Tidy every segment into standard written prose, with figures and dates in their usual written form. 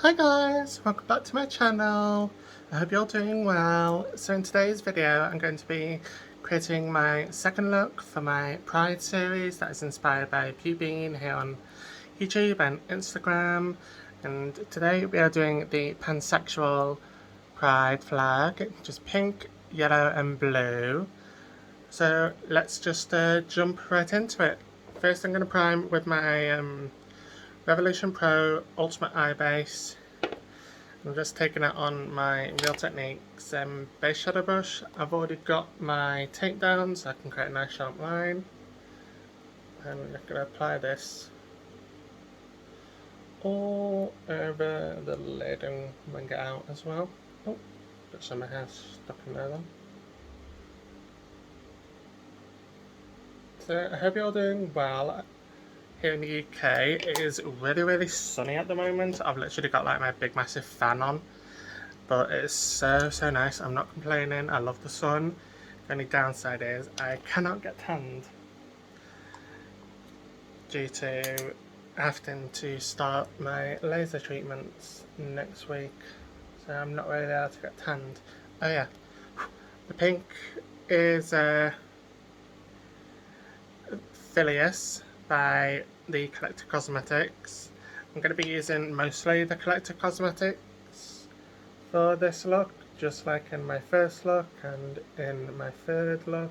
Hi guys, welcome back to my channel. I hope you're doing well. So in today's video I'm going to be creating my second look for my Pride series that is inspired by Bean here on YouTube and Instagram. And today we are doing the Pansexual Pride Flag, which is pink, yellow and blue. So let's just jump right into it. First I'm going to prime with my Revolution Pro Ultimate Eye Base. I'm just taking it on my Real Techniques base shadow brush. I've already got my takedown so I can create a nice sharp line. And I'm going to apply this all over the lid and bring it out as well. Oh, got some of my hair stuck in there then. So I hope you're all doing well. Here in the UK, it is really sunny at the moment. I've literally got like my big massive fan on, but it's so nice. I'm not complaining. I love the sun. The only downside is I cannot get tanned due to having to start my laser treatments next week, so I'm not really able to get tanned. Oh yeah, the pink is Phileas by Thecollectivecosmetics. I'm going to be using mostly the Thecollectivecosmetics for this look, just like in my first look and in my third look.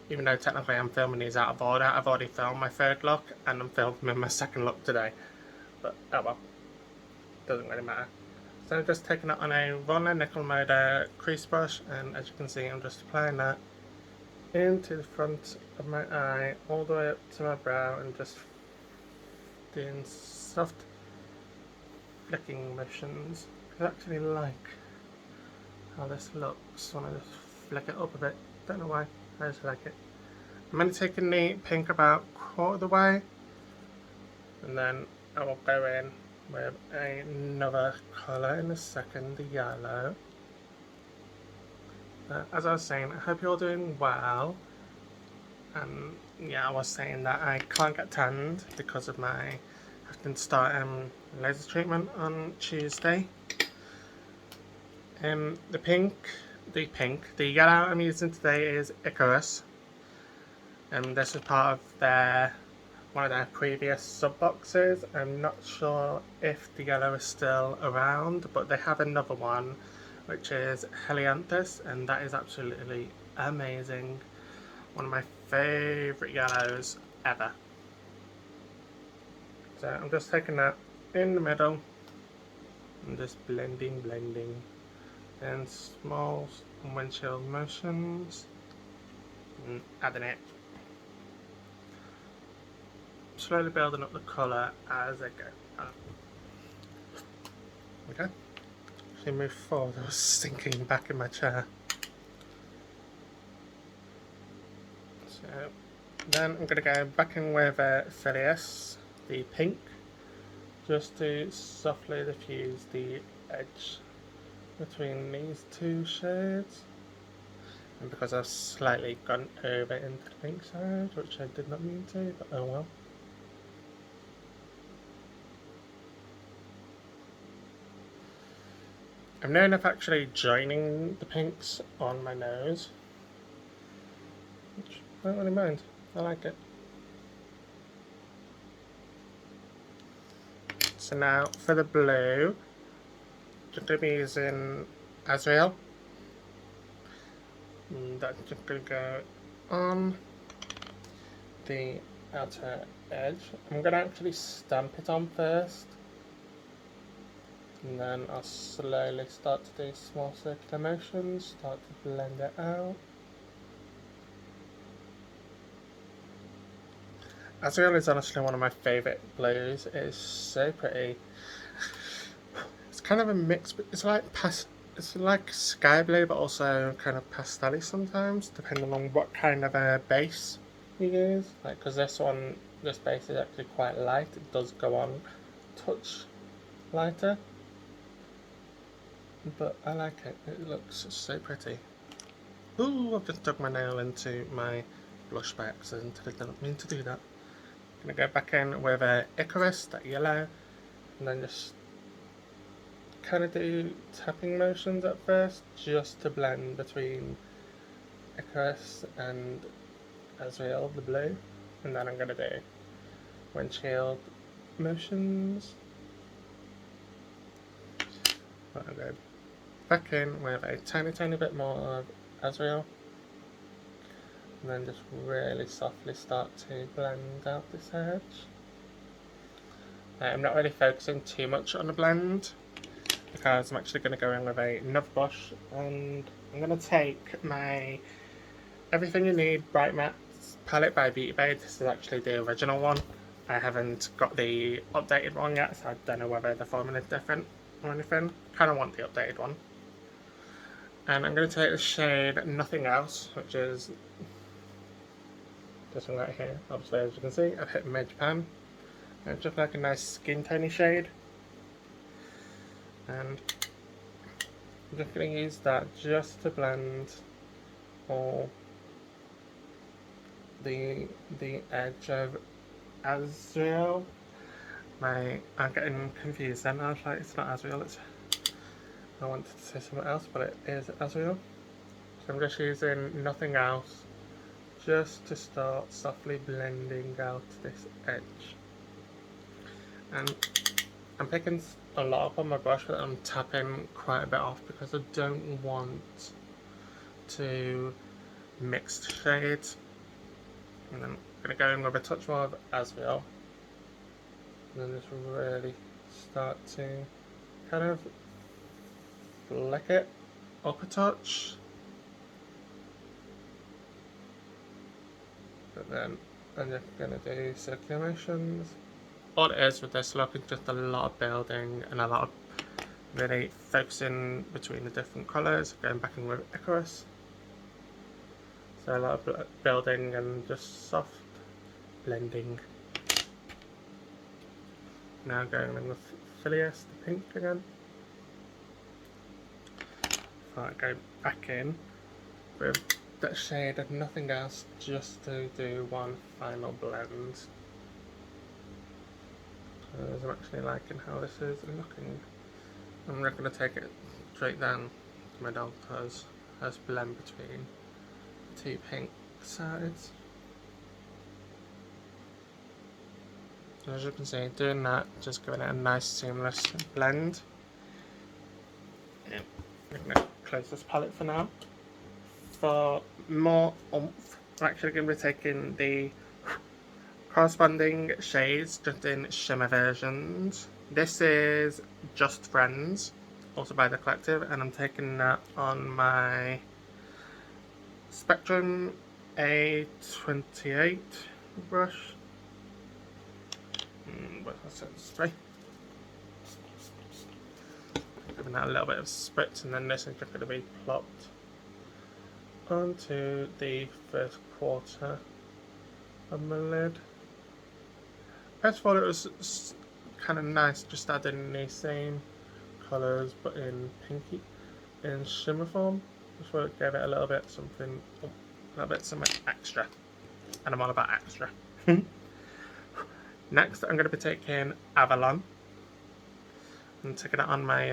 Even though technically I'm filming these out of order, I've already filmed my third look and I'm filming my second look today. But oh well, doesn't really matter. So I'm just taking it on a Roller Nickel Motor crease brush, and as you can see I'm just applying that into the front of my eye, all the way up to my brow, and just doing soft flicking motions. I actually like how this looks when I just flick it up a bit. Don't know why, I just like it. I'm only taking the pink about quarter of the way, and then I will go in with another colour in a second, the yellow. As I was saying, I hope you're all doing well. And yeah, I was saying that I can't get tanned because of my having to start laser treatment on Tuesday. The yellow I'm using today is Icarus. And this is part of one of their previous sub boxes. I'm not sure if the yellow is still around, but they have another one which is Helianthus, and that is absolutely amazing. One of my favourite yellows ever. So I'm just taking that in the middle and just blending and small windshield motions and adding it. Slowly building up the colour as I go. Okay. Actually move forward, I was sinking back in my chair. So then I'm going to go back in with Phileas, the pink, just to softly diffuse the edge between these two shades. And because I've slightly gone over into the pink side, which I did not mean to, but oh well. I'm now enough actually joining the pinks on my nose, which I don't really mind. I like it. So now for the blue, I'm going to be using Azrael. And that's just going to go on the outer edge. I'm going to actually stamp it on first, and then I'll slowly start to do small circular motions, start to blend it out. Azrael is honestly one of my favourite blues. It is so pretty. It's kind of a mix, but it's like sky blue, but also kind of pastel-y sometimes, depending on what kind of a base you use. Like, because this base is actually quite light. It does go on touch lighter, but I like it. It looks so pretty. Ooh, I've just dug my nail into my blush by accident. I didn't mean to do that. I'm gonna go back in with Icarus, that yellow, and then just kind of do tapping motions at first, just to blend between Icarus and Azrael, the blue, and then I'm going to do windshield motions. I'm going to go back in with a tiny bit more of Azrael, and then just really softly start to blend out this edge. I'm not really focusing too much on the blend because I'm actually going to go in with another brush, and I'm going to take my Everything You Need Bright Matte palette by Beauty Bay. This is actually the original one. I haven't got the updated one yet, so I don't know whether the formula is different or anything. Kind of want the updated one. And I'm going to take the shade Nothing Else, which is this one right here. Obviously, as you can see, I've hit mid pan. And it's just like a nice skin tony shade. And I'm just going to use that just to blend all the edge of Azrael. I'm getting confused then. I was like, it's not Azrael, I wanted to say something else, but it is Azrael. So I'm just using Nothing Else just to start softly blending out this edge. And I'm picking a lot up on my brush, but I'm tapping quite a bit off because I don't want to mix shades. And then I'm going to go in with a touch more of Azrael, and then just really start to kind of flick it up a touch. But then I'm just going to do circular motions. All it is with this look is just a lot of building and a lot of really focusing between the different colours, going back in with Icarus. So a lot of building and just soft blending. Now going in with Phileas, the pink again. So I go back in with that shade of Nothing Else just to do one final blend. I'm actually liking how this is looking. I'm not going to take it straight down to my dog because let's blend between the two pink sides. As you can see, doing that, just giving it a nice seamless blend. Yeah. I'm going to close this palette for now. For more oomph, I'm actually going to be taking the corresponding shades just in shimmer versions. This is Just Friends, also by The Collective, and I'm taking that on my Spectrum A28 brush. What's that spray? Giving that a little bit of spritz, and then this is just going to be plopped onto the first quarter of my lid. First of all, it was kind of nice just adding the same colours but in pinky, in shimmer form. Just thought it gave it a little bit something extra, and I'm all about extra. Next, I'm going to be taking Avalon and taking it on my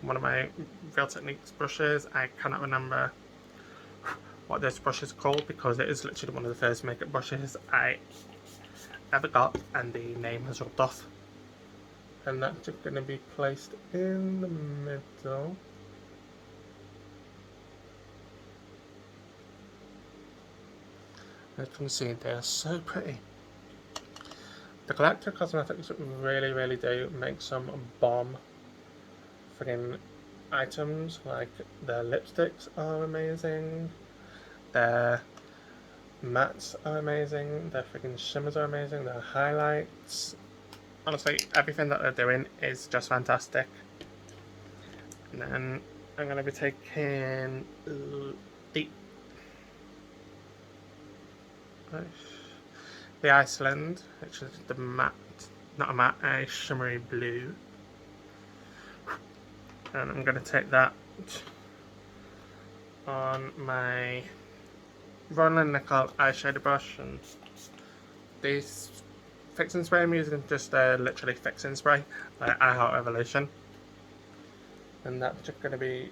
one of my Real Techniques brushes. I cannot remember what this brush is called because it is literally one of the first makeup brushes I ever got, and the name has rubbed off. And that's just going to be placed in the middle. As you can see, they are so pretty. The Thecollectivecosmetics really do make some bomb friggin' items. Like their lipsticks are amazing, their mattes are amazing, their freaking shimmers are amazing, their highlights. Honestly, everything that they're doing is just fantastic. And then I'm going to be taking the Iceland, which is the matte, not a matte, a shimmery blue. And I'm going to take that on my Roland Nickel eyeshadow brush, and these fixing spray I'm using just literally fixing spray, like I Heart Revolution. and that's just going to be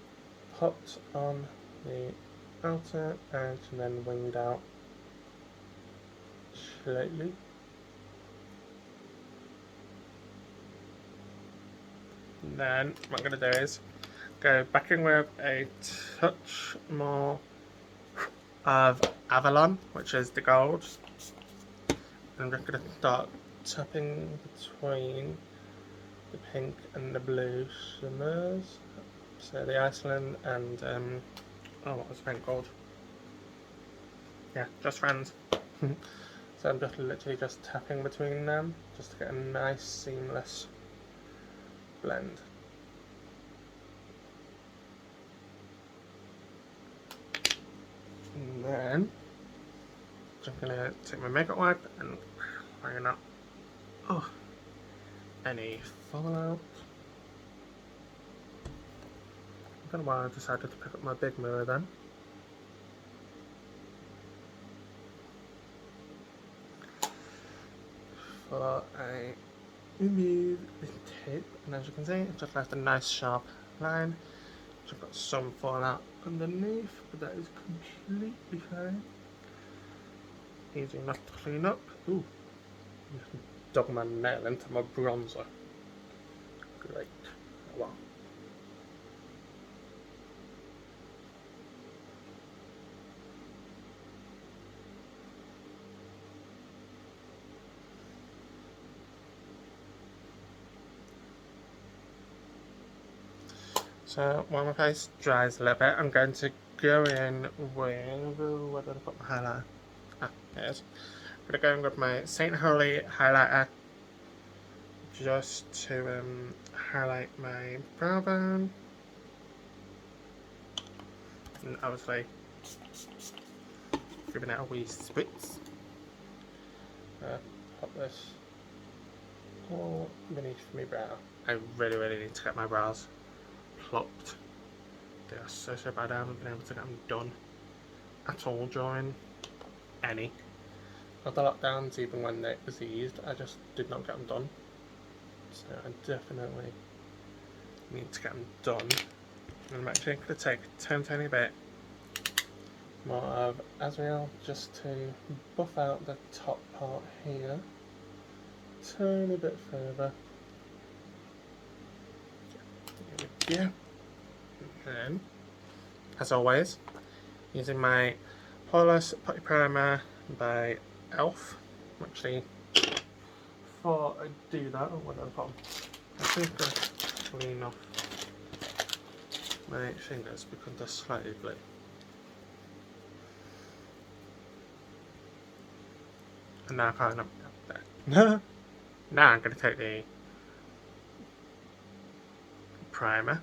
put on the outer edge and then winged out slightly. And then what I'm going to do is go back in with a touch more of Avalon, which is the gold. I'm just going to start tapping between the pink and the blue shimmers. So the Iceland and oh, what was the pink called? Yeah, Just Friends. So I'm just literally just tapping between them just to get a nice seamless blend. And then I'm gonna take my makeup wipe and iron out any fallout. I don't know why I decided to pick up my big mirror then. For I remove the tape, and as you can see, it just left a nice sharp line. I've got some fallout underneath, but that is completely fine. Easy enough to clean up. Ooh, dug my nail into my bronzer. Great. Oh, well. So while my face dries a little bit, I'm going to go in with, where did I put my highlighter? Ah, there it is. I'm going to go in with my St. Holy highlighter just to highlight my brow bone. And obviously giving it a wee spritz. Pop this all beneath my brow. I really need to get my brows plopped. They are so bad. I haven't been able to get them done at all during any of the lockdowns, even when they was eased. I just did not get them done. So I definitely need to get them done. And I'm actually going to take a tiny bit more of Azrael just to buff out the top part here. Tiny bit further. There we go. And then, as always, using my Poreless Putty Primer by Elf. Actually, before I do that, what do I put? I think I clean off my fingers because they're slightly blue. And now I can't up there. Now I'm going to take the primer.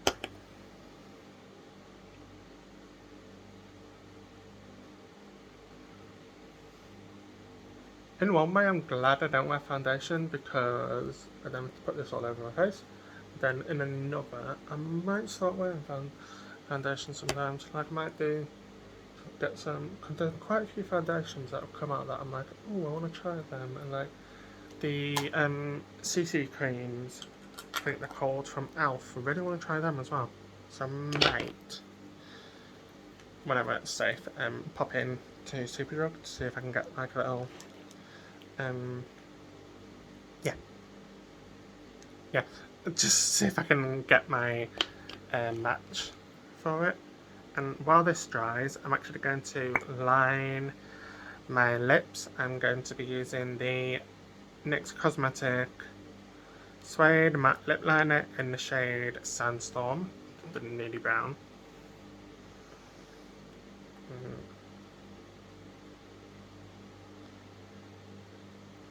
In one way, I'm glad I don't wear foundation because I don't have to put this all over my face. Then in another, I might start wearing foundation sometimes. Like I might get some, because there's quite a few foundations that have come out that I'm like, oh, I want to try them. And like the CC creams, I think they're called, from Elf. I really want to try them as well. So I might, whenever it's safe, pop in to Superdrug to see if I can get like a little yeah, just see if I can get my match for it. And while this dries, I'm actually going to line my lips. I'm going to be using the NYX Cosmetic Suede Matte Lip Liner in the shade Sandstorm, the nudie brown.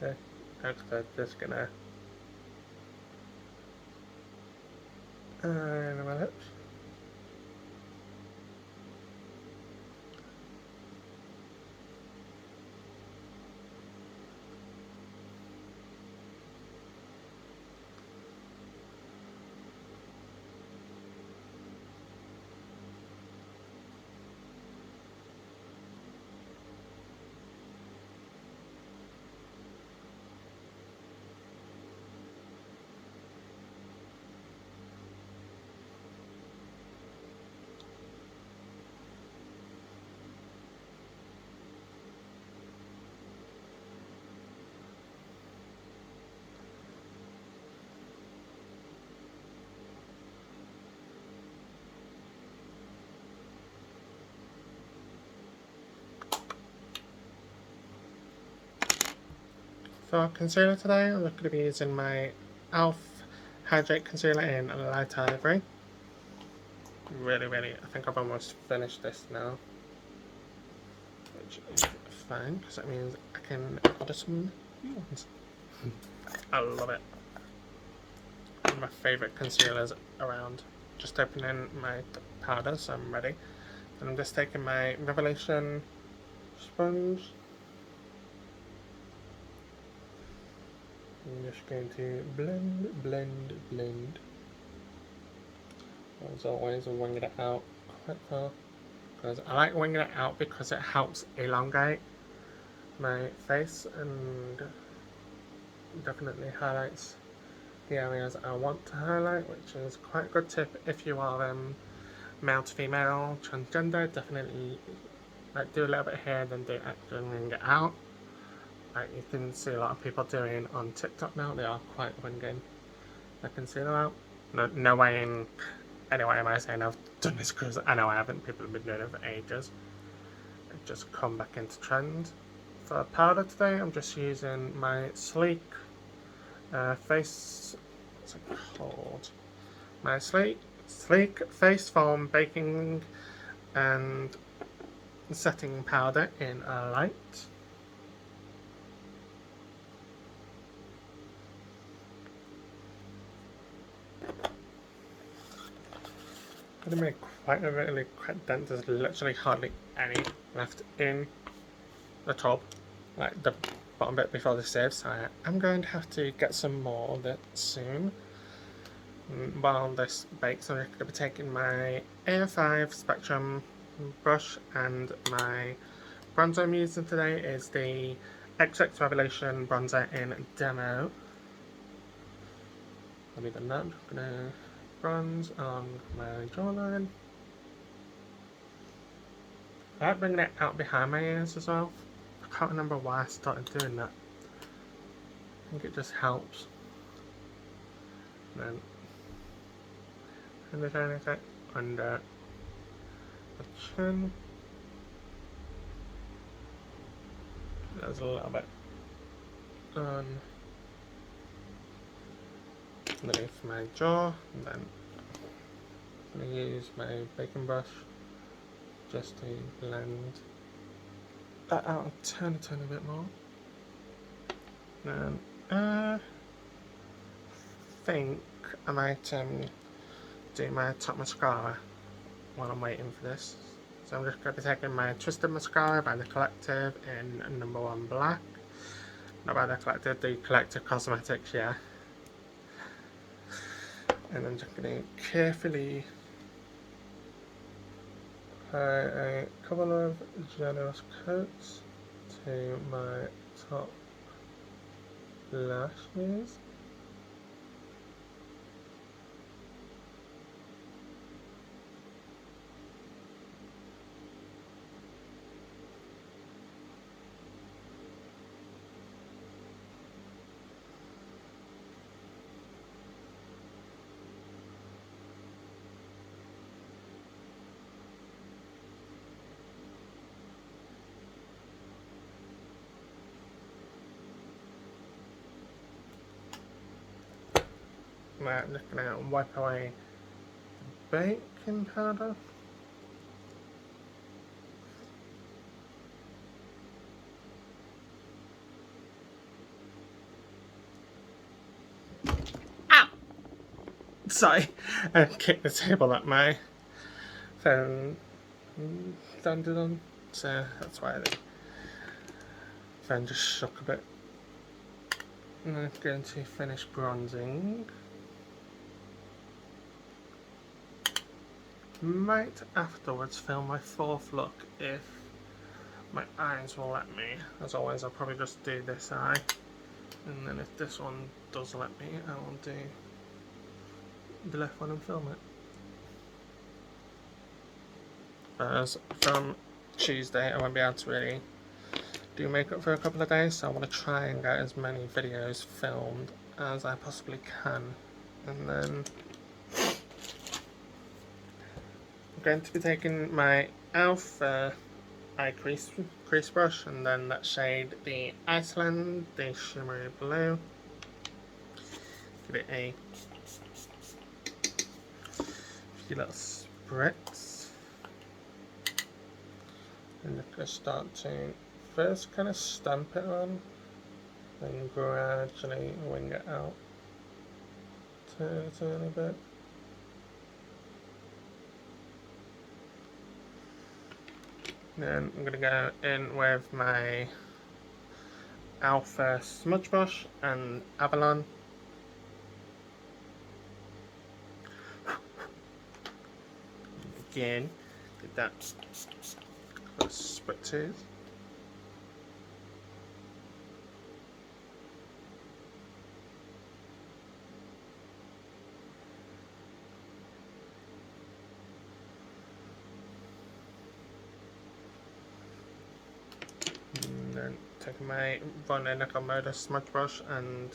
Okay, I'm just gonna line my lips. For concealer today, I'm going to be using my e.l.f. Hydrate Concealer in Light Ivory. Really, I think I've almost finished this now. Which is fine, because that means I can order some new ones. I love it. One of my favourite concealers around. Just opening my powder, so I'm ready. And I'm just taking my Revelation sponge. I'm just going to blend. As always, I'm winging it out quite far. Because I like winging it out because it helps elongate my face and definitely highlights the areas I want to highlight, which is quite a good tip if you are male to female, transgender. Definitely like do a little bit here, then do actually wing it out. Like you can see a lot of people doing on TikTok now. They are quite winging their concealer out. No way in any way am I saying I've done this, because I know I haven't. People have been doing it for ages. It's just come back into trend. For powder today, I'm just using my sleek face. What's it called? My sleek face foam baking and setting powder in a light. I'm going to make quite a really quite dense. There's literally hardly any left in the tub, like the bottom bit before the sieve, so I'm going to have to get some more of it soon. While this bakes, I'm going to be taking my AF5 Spectrum brush, and my bronzer I'm using today is the XX Revelation bronzer in Demo. Other than that, I'm just going to bronze on my jawline. I like bringing it out behind my ears as well. I can't remember why I started doing that. I think it just helps. And then the tiny bit under the chin. There's a little bit on underneath my jaw, and then I'm going to use my baking brush just to blend that out a tiny bit more. And I think I might do my top mascara while I'm waiting for this. So I'm just going to be taking my Twisted Mascara by The Collective in #1 black. Not by The Collective, Thecollectivecosmetics, yeah. And I'm just going to carefully apply a couple of generous coats to my top lashes. I'm just going to wipe away the baking powder. Ow! Sorry, I kicked the table at my phone landed on, so that's why the phone just shook a bit. And I'm going to finish bronzing. Might afterwards film my fourth look if my eyes will let me. As always, I'll probably just do this eye, and then if this one does let me, I will do the left one and film it. As from Tuesday, I won't be able to really do makeup for a couple of days, so I want to try and get as many videos filmed as I possibly can, and then I'm going to be taking my e.l.f. eye crease brush, and then that shade, the Iceland, the shimmery blue. Give it a few little spritz, and you're going to start to first kind of stamp it on, then gradually wing it out a tiny bit. Then I'm going to go in with my Alpha smudge brush and Avalon. Again, get that spritzes. And then take my Von Nickel smudge brush and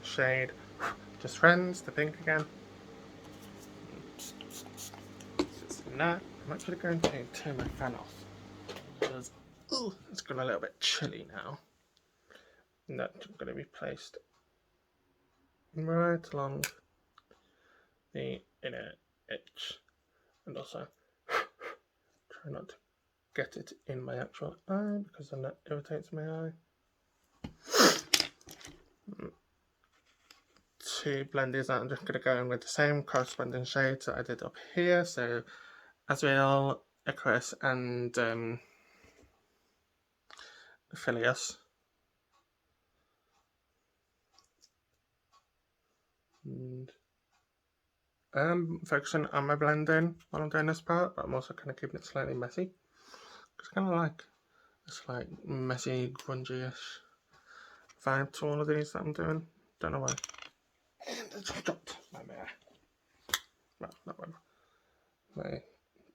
shade Just Friends, the pink again. That. I'm actually going to turn my fan off because it's gone a little bit chilly now. And that's going to be placed right along the inner edge, and also try not to get it in my actual eye because then that irritates my eye. To blend these out, I'm just going to go in with the same corresponding shades that I did up here. So Azrael, Icarus, and Phileas. And I'm focusing on my blending while I'm doing this part, but I'm also kind of keeping it slightly messy. Because I kind of like this like messy, grungy-ish vibe to all of these that I'm doing. Don't know why. And I just dropped my mirror. Well, not my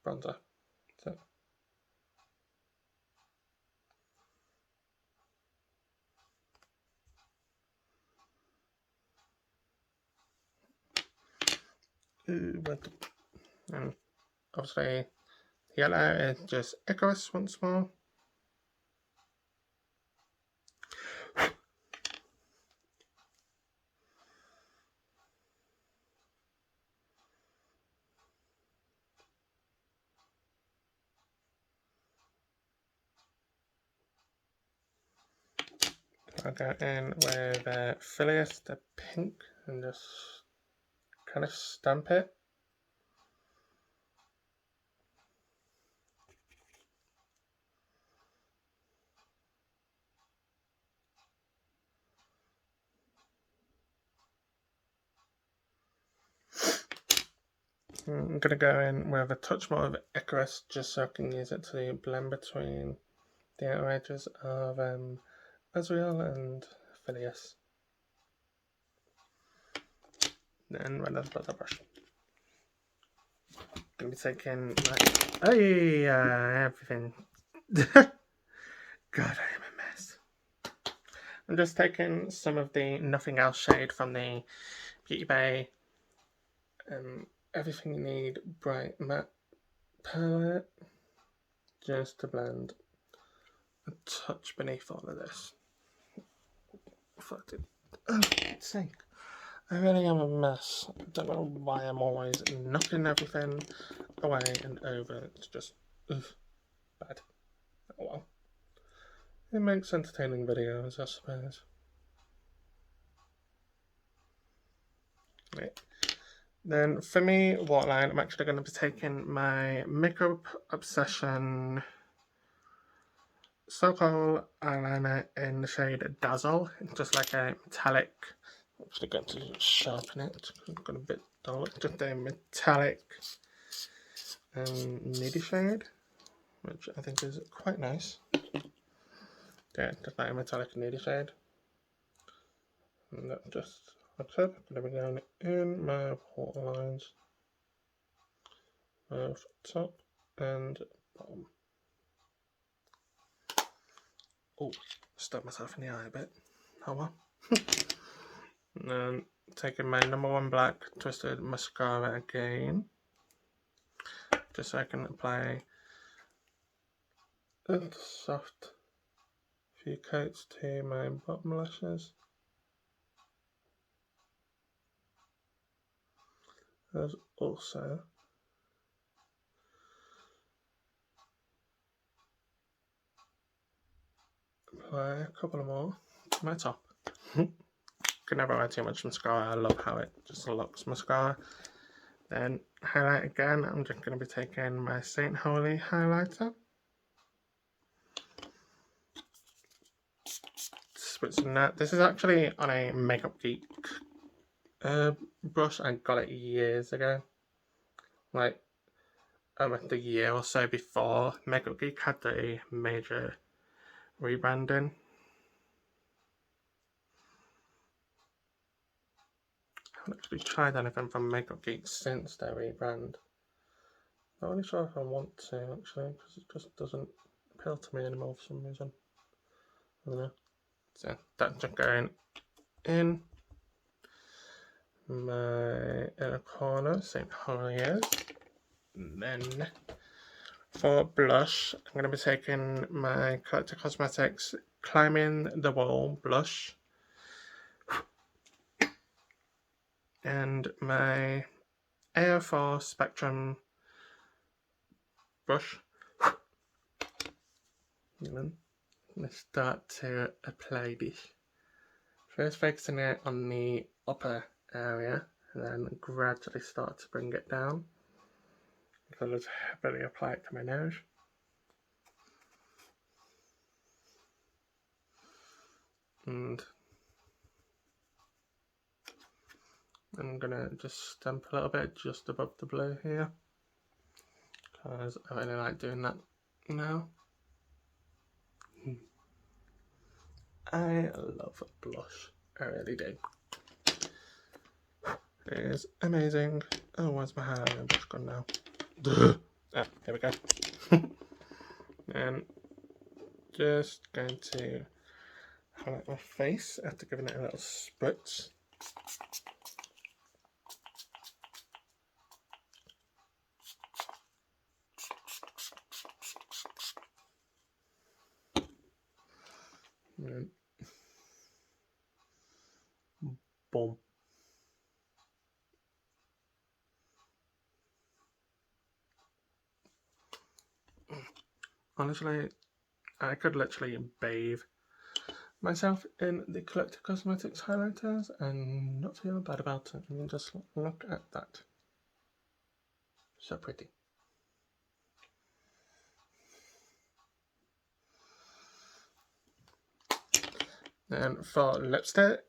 bronzer. So. And obviously yellow is just Icarus once more. I'll go in with Phileas, the pink, and just kind of stamp it. I'm going to go in with a touch more of Icarus just so I can use it to blend between the outer edges of Azrael and Phileas. Then with another butter brush. I'm going to be taking my... everything. God, I am a mess. I'm just taking some of the Nothing Else shade from the Beauty Bay Everything You Need Bright Matte palette, just to blend a touch beneath all of this. Oh, God's sake. I really am a mess. I don't know why I'm always knocking everything away and over. It's just bad. Oh well. It makes entertaining videos, I suppose. Right. Then for me, waterline, I'm actually going to be taking my Makeup Obsession So-Called eyeliner in the shade Dazzle. It's just like a metallic. I'm actually going to sharpen it. I've got a bit dull. It's just a metallic nudie shade, which I think is quite nice. Yeah, just like a metallic nudie shade. And that just looks up. I'm going to be going in my waterlines of top and bottom. Oh, stabbed myself in the eye a bit. Oh well. And then taking my #1 black twisted mascara again, just so I can apply and soft few coats to my bottom lashes. There's also apply a couple more to my top. Can never wear too much mascara. I love how it just looks mascara. Then highlight again. I'm just going to be taking my Saint Holy highlighter. Spritzing that. This is actually on a Makeup Geek brush. I got it years ago. Like the year or so before Makeup Geek had a major rebranding. I haven't actually tried anything from Makeup Geek since their rebrand. Not really sure if I want to actually, because it just doesn't appeal to me anymore for some reason. I don't know. So that's just going in my inner corner, St. Holy is. And then for blush, I'm going to be taking my Thecollectivecosmetics Climbing the Wall blush and my AO4 Spectrum brush. And then I'm going to start to apply this. First focusing it on the upper area and then gradually start to bring it down. So let's heavily apply it to my nose. And I'm gonna just stamp a little bit just above the blue here, because I really like doing that now. I love blush, I really do. It is amazing. Oh, where's my highlighter brush gone now? Ah, here we go. And just going to highlight my face after giving it a little spritz. And boom. Honestly, I could literally bathe myself in the Thecollectivecosmetics highlighters and not feel bad about it. I mean, just look at that. So pretty. Then for lipstick,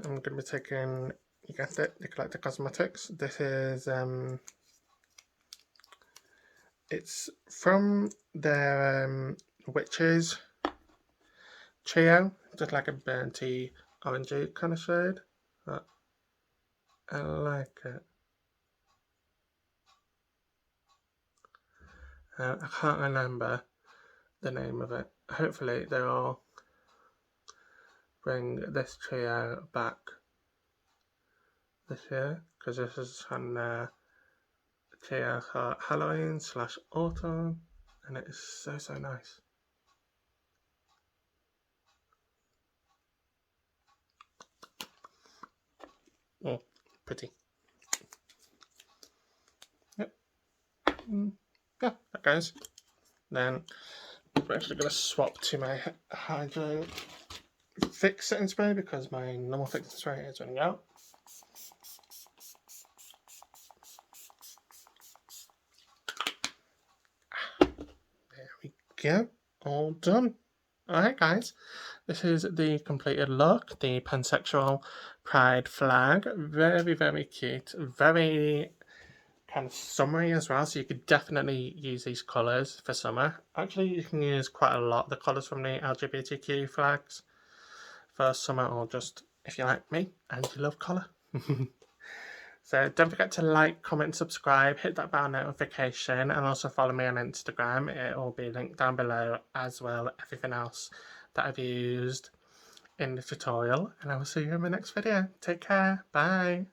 I'm going to be taking, you guessed it, the Thecollectivecosmetics. This is, it's from their Witches trio, just like a burnty orangey kind of shade. But I like it. I can't remember the name of it. Hopefully they will bring this trio back this year, because this is on trio for Halloween / autumn, and it is so nice. Oh, pretty. Yep. Yeah, that goes. Then we're actually going to swap to my Hydro Fix setting spray because my normal fixing spray is running out. There we go. All done. Alright guys, this is the completed look, the Pansexual Pride Flag. Very cute, very kind of summery as well, so you could definitely use these colours for summer. Actually, you can use quite a lot of the colours from the LGBTQ flags for summer, or just if you like me and you love colour. So don't forget to like, comment, subscribe, hit that bell notification, and also follow me on Instagram. It will be linked down below, as well as everything else that I've used in the tutorial. And I will see you in my next video. Take care. Bye.